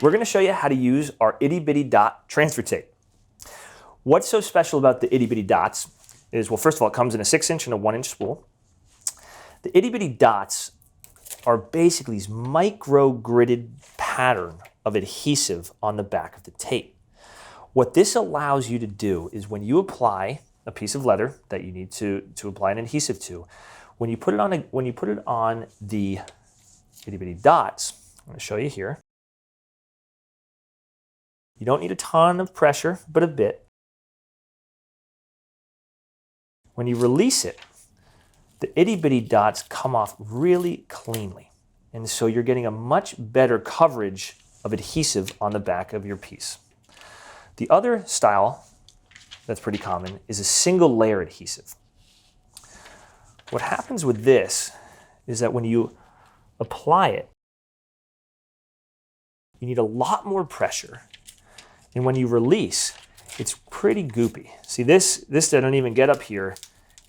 we're going to show you how to use our Itty-Bitty Dot transfer tape. What's so special about the Itty-Bitty Dots is, well, first of all, it comes in a 6-inch and a 1-inch spool. The Itty-Bitty Dots are basically these micro-gridded pattern of adhesive on the back of the tape. What this allows you to do is when you apply a piece of leather that you need to apply an adhesive to, when you put it on the Itty-Bitty Dots, I'm going to show you here. You don't need a ton of pressure, but a bit. When you release it, the Itty-Bitty Dots come off really cleanly. And so you're getting a much better coverage of adhesive on the back of your piece. The other style that's pretty common is a single layer adhesive. What happens with this is that when you apply it, you need a lot more pressure. And when you release, it's pretty goopy. See, this doesn't even get up here,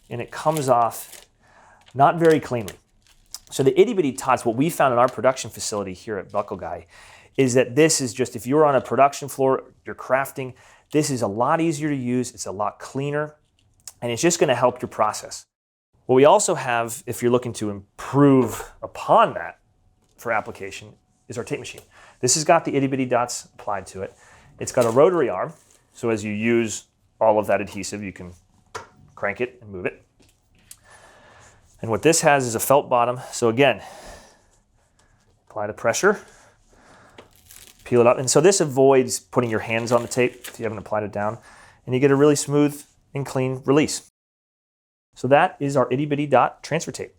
and it comes off not very cleanly. So the Itty-Bitty Dots, what we found in our production facility here at Buckleguy, is that this is just, if you're on a production floor, you're crafting, this is a lot easier to use, it's a lot cleaner, and it's just gonna help your process. What we also have, if you're looking to improve upon that for application, is our tape machine. This has got the Itty-Bitty Dots applied to it. It's got a rotary arm, so as you use all of that adhesive, you can crank it and move it. And what this has is a felt bottom. So again, apply the pressure, peel it up. And so this avoids putting your hands on the tape if you haven't applied it down, and you get a really smooth and clean release. So that is our Itty-Bitty Dot transfer tape.